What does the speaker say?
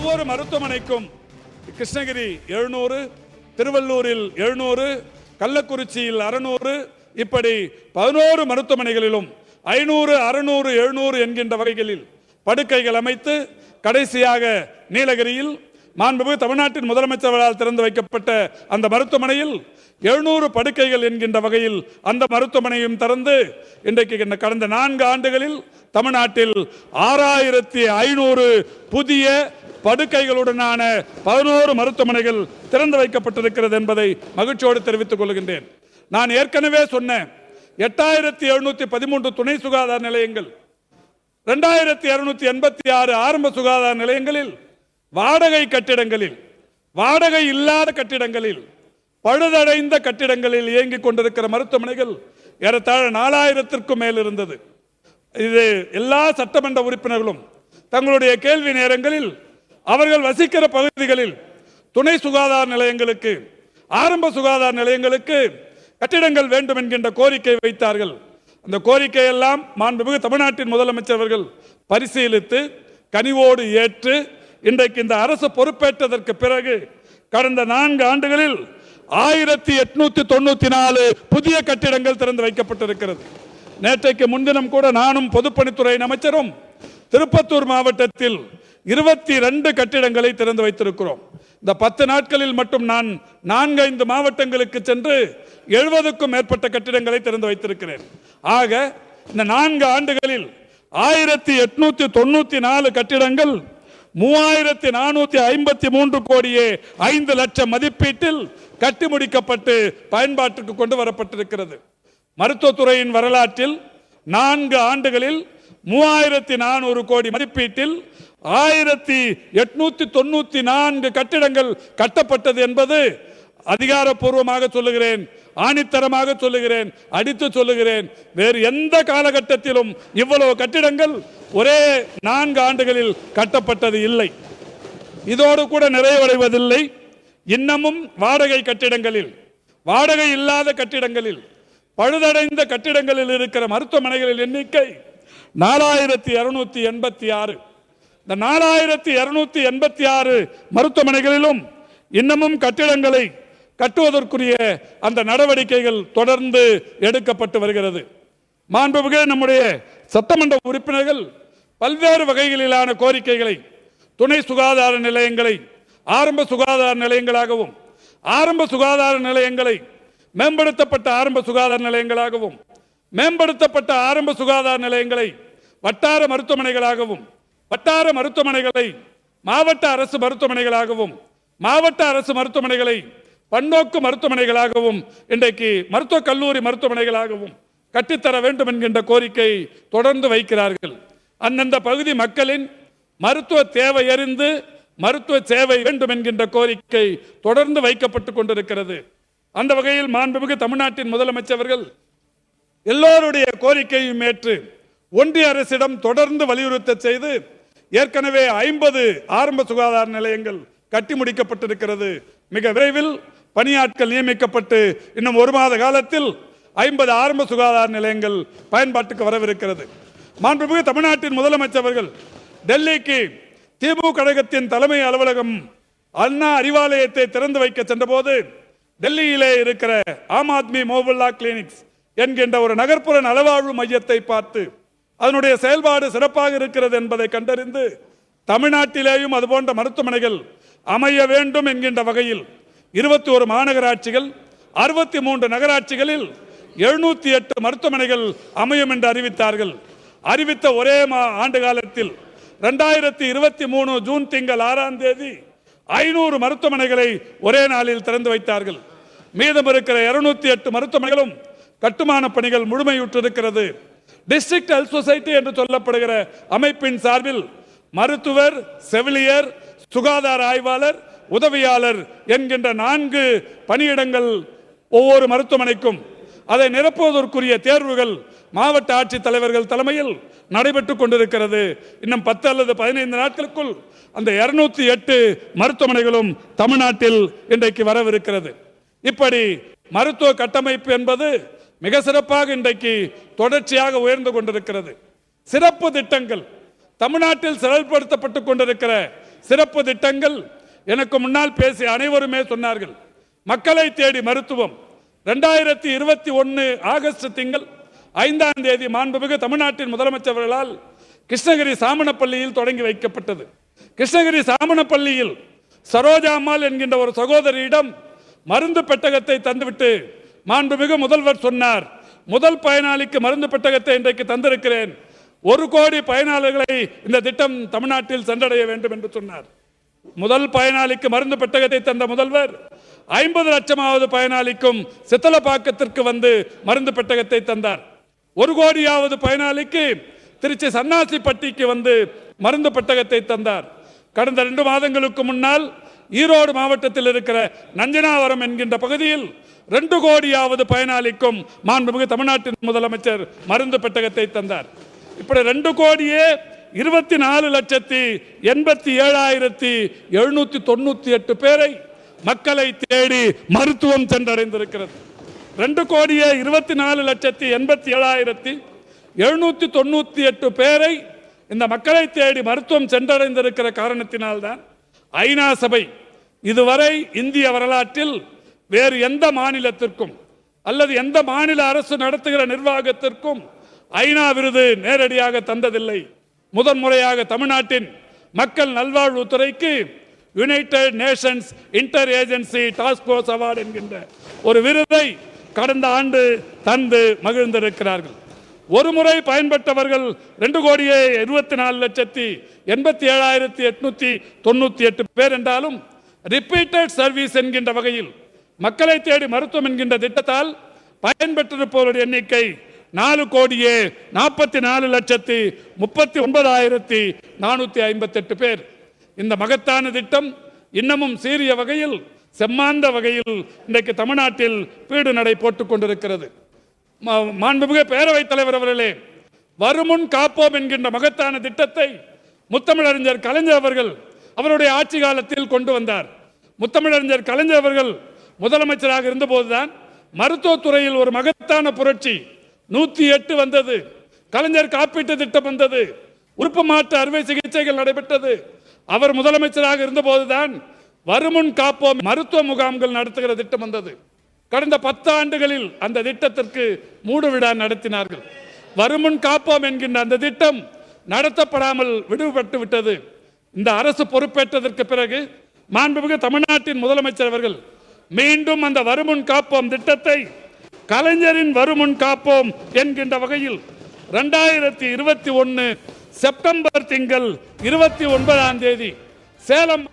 ஒவ்வொரு மருத்துவமனைக்கும் கிருஷ்ணகிரி 700, திருவள்ளூரில் 700, கள்ளக்குறிச்சியில் 600, இப்படி 11 மருத்துவமனைகளிலும் 500, 600, 700 என்கின்ற வகைகளில் படுக்கைகள் அமைத்து கடைசியாக நீலகிரியில் மாண்புமிகு தமிழ்நாட்டின் முதலமைச்சர்களால் திறந்து வைக்கப்பட்ட அந்த மருத்துவமனையில் 700 படுக்கைகள் என்கின்ற வகையில் அந்த மருத்துவமனையும் திறந்து இன்றைக்கு கடந்த 4 ஆண்டுகளில் தமிழ்நாட்டில் 6500 புதிய படுக்கைகளுடனான 11 மருத்துவமனைகள் திறந்து வைக்கப்பட்டிருக்கிறது என்பதை மகிழ்ச்சியோடு தெரிவித்துக் கொள்கின்றேன். நான் ஏற்கனவே சொன்ன 8713 துணை சுகாதார நிலையங்கள், 2286 ஆரம்ப சுகாதார நிலையங்களில், வாடகை கட்டிடங்களில், வாடகை இல்லாத கட்டிடங்களில், பழுதடைந்த கட்டிடங்களில் இயங்கிக் கொண்டிருக்கிற மருத்துவமனைகள் ஏறத்தாழ 4000க்கும் மேல் இருந்தது. இது எல்லா சட்டமன்ற உறுப்பினர்களும் தங்களுடைய கேள்வி நேரங்களில் அவர்கள் வசிக்கிற பகுதிகளில் துணை சுகாதார நிலையங்களுக்கு, ஆரம்ப சுகாதார நிலையங்களுக்கு கட்டிடங்கள் வேண்டும் என்கின்ற கோரிக்கை வைத்தார்கள். அந்த கோரிக்கையெல்லாம் மாண்புமிகு தமிழ்நாட்டின் முதலமைச்சர் அவர்கள் பரிசீலித்து கனிவோடு ஏற்று இன்றைக்கு இந்த அரசு பொறுப்பேற்றதற்கு பிறகு கடந்த 4 ஆண்டுகளில் 1894 புதிய கட்டிடங்கள் திறந்து வைக்கப்பட்டிருக்கிறது. நேற்றைக்கு முன்தினம் கூட நானும் பொதுப்பணித்துறை அமைச்சரும் திருப்பத்தூர் மாவட்டத்தில் 22 கட்டிடங்களை திறந்து வைத்திருக்கிறோம். இந்த 10 நாட்களில் மட்டும் நான் 4-5 மாவட்டங்களுக்கு சென்று 70க்கும் மேற்பட்ட கட்டிடங்களை திறந்து வைத்திருக்கிறேன். ஆக இந்த 4 ஆண்டுகளில் 1894 கட்டிடங்கள் 3453 கோடியே 5 லட்சம் மதிப்பீட்டில் கட்டி முடிக்கப்பட்டு பயன்பாட்டுக்கு கொண்டு வரப்பட்டிருக்கிறது. மருத்துவத்துறையின் வரலாற்றில் 4 ஆண்டுகளில் 3400 கோடி மதிப்பீட்டில் 1894 கட்டிடங்கள் கட்டப்பட்டது என்பது அதிகாரப்பூர்வமாக சொல்லுகிறேன், ஆணித்தரமாக சொல்லுகிறேன், அடித்து சொல்லுகிறேன். வேறு எந்த காலகட்டத்திலும் இவ்வளவு கட்டிடங்கள் ஒரே 4 ஆண்டுகளில் கட்டப்பட்டது இல்லை. இதோடு கூட நிறைவடைவதில்லை. இன்னமும் வாடகை கட்டிடங்களில், வாடகை இல்லாத கட்டிடங்களில், பழுதடைந்த கட்டிடங்களில் இருக்கிற மருத்துவமனைகளின் எண்ணிக்கை 4286. இந்த 4286 மருத்துவமனைகளிலும் இன்னமும் கட்டிடங்களை கட்டுவதற்குரிய அந்த நடவடிக்கைகள் தொடர்ந்து எடுக்கப்பட்டு வருகிறது. மாண்புமிகு நம்முடைய சட்டமன்ற உறுப்பினர்கள் பல்வேறு வகைகளிலான கோரிக்கைகளை துணை சுகாதார நிலையங்களை ஆரம்ப சுகாதார நிலையங்களாகவும், ஆரம்ப சுகாதார நிலையங்களை மேம்படுத்தப்பட்ட ஆரம்ப சுகாதார நிலையங்களாகவும், மேம்படுத்தப்பட்ட ஆரம்ப சுகாதார நிலையங்களை வட்டார மருத்துவமனைகளாகவும், வட்டார மருத்துவமனைகளை மாவட்ட அரசு மருத்துவமனைகளாகவும், மாவட்ட அரசு மருத்துவமனைகளை பன்னோக்கு மருத்துவமனைகளாகவும், இன்றைக்கு மருத்துவக் கல்லூரி மருத்துவமனைகளாகவும் கட்டித்தர வேண்டும் என்கின்ற கோரிக்கை தொடர்ந்து வைக்கிறார்கள். அந்தந்த பகுதி மக்களின் மருத்துவ தேவை அறிந்து மருத்துவ சேவை வேண்டும் என்கின்ற கோரிக்கை தொடர்ந்து வைக்கப்பட்டுக் கொண்டிருக்கிறது. அந்த வகையில் மாண்புமிகு தமிழ்நாட்டின் முதலமைச்சர்கள் எல்லோருடைய கோரிக்கையும் ஏற்று ஒன்றிய அரசிடம் தொடர்ந்து வலியுறுத்த செய்து ஏற்கனவே 50 ஆரம்ப சுகாதார நிலையங்கள் கட்டி முடிக்கப்பட்டிருக்கிறது. மிக விரைவில் பணியாட்கள் நியமிக்கப்பட்டு இன்னும் 1 மாத காலத்தில் 50 ஆரம்ப சுகாதார நிலையங்கள் பயன்பாட்டுக்கு வரவிருக்கிறது. மாண்புமிகு தமிழ்நாட்டின் முதலமைச்சர்கள் டெல்லிக்கு திமுக கழகத்தின் தலைமை அலுவலகம் அண்ணா அறிவாலயத்தை திறந்து வைக்க சென்றபோது டெல்லியிலே இருக்கிற ஆம் ஆத்மி மொபைல்லா கிளினிக்ஸ் என்கின்ற ஒரு நகர்ப்புற நலவாழ்வு மையத்தை பார்த்து அதனுடைய செயல்பாடு சிறப்பாக இருக்கிறது என்பதை கண்டறிந்து தமிழ்நாட்டிலேயும் அதுபோன்ற மருத்துவமனைகள் அமைய வேண்டும் என்கின்ற வகையில் 21 மாநகராட்சிகள், 63 நகராட்சிகளில் 708 மருத்துவமனைகள் அமையும் என்று அறிவித்தார்கள். அறிவித்த ஒரே ஆண்டு காலத்தில் 2023 ஜூன் திங்கள் 6ஆம் தேதி 500 மருத்துவமனைகளை ஒரே நாளில் திறந்து வைத்தார்கள். மீதம் இருக்கிற 208 மருத்துவமனைகளும் கட்டுமான பணிகள் முழுமையுற்றிருக்கிறது. டிஸ்ட்ரிக்ட் ஹெல்த் சொசைட்டி என்று சொல்லப்படுகிற அமைப்பின் சார்பில் மருத்துவர், செவிலியர், சுகாதார ஆய்வாளர், உதவியாளர் என்கின்ற 4 பணியிடங்கள் ஒவ்வொரு மருத்துவமனைக்கும். அதை நிரப்புவதற்குரிய தேர்வுகள் மாவட்ட ஆட்சித் தலைவர்கள் தலைமையில் நடைபெற்றுக் கொண்டிருக்கிறது. இன்னும் 10 அல்லது 15 நாட்களுக்குள் அந்த 208 மருத்துவமனைகளும் தமிழ்நாட்டில் இன்றைக்கு வரவிருக்கிறது. இப்படி மருத்துவ கட்டமைப்பு என்பது மிக சிறப்பாக இன்றைக்கு தொடர்ச்சியாக உயர்ந்து கொண்டிருக்கிறது. சிறப்பு திட்டங்கள் தமிழ்நாட்டில் செயல்படுத்தப்பட்டுக் கொண்டிருக்கிற சிறப்பு திட்டங்கள் எனக்கு முன்னால் பேசிய அனைவருமே சொன்னார்கள். மக்களை தேடி மருத்துவம் 2021 ஆகஸ்ட் திங்கள் 5ஆம் தேதி மாண்புமிகு தமிழ்நாட்டின் முதலமைச்சர் அவர்களால் கிருஷ்ணகிரி சாமணப்பள்ளியில் தொடங்கி வைக்கப்பட்டது. கிருஷ்ணகிரி சாமணப்பள்ளியில் சரோஜா அம்மாள் என்கின்ற ஒரு சகோதரியிடம் மருந்து பெட்டகத்தை தந்துவிட்டு மாண்புமிகு முதல்வர் சொன்னார், முதல் பயனாளிக்கு மருந்து பெட்டகத்தை இன்றைக்கு தந்திருக்கிறேன், 1 கோடி பயனாளர்களை இந்த திட்டம் தமிழ்நாட்டில் சென்றடைய வேண்டும் என்று சொன்னார். முதல் பயனாளிக்கு மருந்து பெட்டகத்தை தந்த முதல்வர் 50 லட்சமாவது பயனாளிக்கும் சித்தலப்பாக்கத்திற்கு வந்து மருந்து பெட்டகத்தை தந்தார். 1 கோடியாவது பயனாளிக்கு திருச்சி சன்னாசிப்பட்டிக்கு வந்து மருந்து பெட்டகத்தை தந்தார். கடந்த 2 மாதங்களுக்கு முன்னால் ஈரோடு மாவட்டத்தில் இருக்கிற நஞ்சனாவரம் என்கின்ற பகுதியில் 2 கோடியாவது பயனாளிக்கும் மாண்புமிகு தமிழ்நாட்டின் முதலமைச்சர் மருந்து பெட்டகத்தை தந்தார். இப்படி 2 கோடியே 24,87,798 பேரை மக்களை தேடி மருத்துவம் சென்றடைந்திருக்கிறது. 2 கோடியே 24,87,798 பேரை இந்த மக்களை தேடி மருத்துவம் சென்றடைந்திருக்கிற காரணத்தினால்தான் ஐநா சபை இதுவரை இந்திய வரலாற்றில் வேறு எந்த மாநிலத்திற்கும் அல்லது எந்த மாநில அரசு நடத்துகிற நிர்வாகத்திற்கும் ஐநா விருது நேரடியாக தந்ததில்லை. முதன்முறையாக தமிழ்நாட்டின் மக்கள் நல்வாழ்வுத்துறைக்கு United Nations inter agency task force award என்கின்ற ஒரு விருதை கடந்த ஆண்டு தந்து மகிழ்ந்திருக்கிறார்கள். ஒரு முறை பயன்பெற்றவர்கள் 2,24,87,898 பேர் என்றாலும் ரிப்பீட்டட் சர்வீஸ் என்கின்ற வகையில் மக்களை தேடி மருத்துவம் என்கின்ற திட்டத்தால் பயன்பெற்றிருப்பவருடைய எண்ணிக்கை 4,44,39,458 பேர். இந்த மகத்தான திட்டம் இன்னமும் சீரிய வகையில் செம்மாந்த வகையில் இன்றைக்கு தமிழ்நாட்டில் பீடு நடை போட்டுக் கொண்டிருக்கிறது. மாண்புமிகு பேரவைத் தலைவர் அவர்களே, வருமுன் காப்போம் என்கின்ற மகத்தான திட்டத்தை முத்தமிழறிஞர் கலைஞர் அவர்கள் அவருடைய ஆட்சி காலத்தில் கொண்டு வந்தார். முத்தமிழறிஞர் கலைஞர் அவர்கள் முதலமைச்சராக இருந்தபோதுதான் மருத்துவத்துறையில் ஒரு மகத்தான புரட்சி 108 வந்தது. கலைஞர் காப்பீட்டு திட்டம் வந்தது. உறுப்பு மாற்று அறுவை சிகிச்சைகள் நடைபெற்றது. அவர் முதலமைச்சராக இருந்தபோதுதான் வருமுன் காப்போம் மருத்துவ முகாம்கள் நடத்துகிற திட்டம் வந்தது. கடந்த 10 ஆண்டுகளில் அந்த திட்டத்திற்கு மூடு விழா நடத்தினார்கள். வருமுன் காப்போம் என்கின்ற அந்த திட்டம் நடத்தப்படாமல் விடுபட்டு விட்டது. இந்த அரசு பொறுப்பேற்றதற்கு பிறகு மாண்புமிகு தமிழ்நாட்டின் முதலமைச்சர் அவர்கள் மீண்டும் அந்த வருமுன் காப்போம் திட்டத்தை கலைஞரின் வருமுன் காப்போம் என்கின்ற வகையில் 2021 செப்டம்பர் திங்கள் 29ஆம் தேதி சேலம்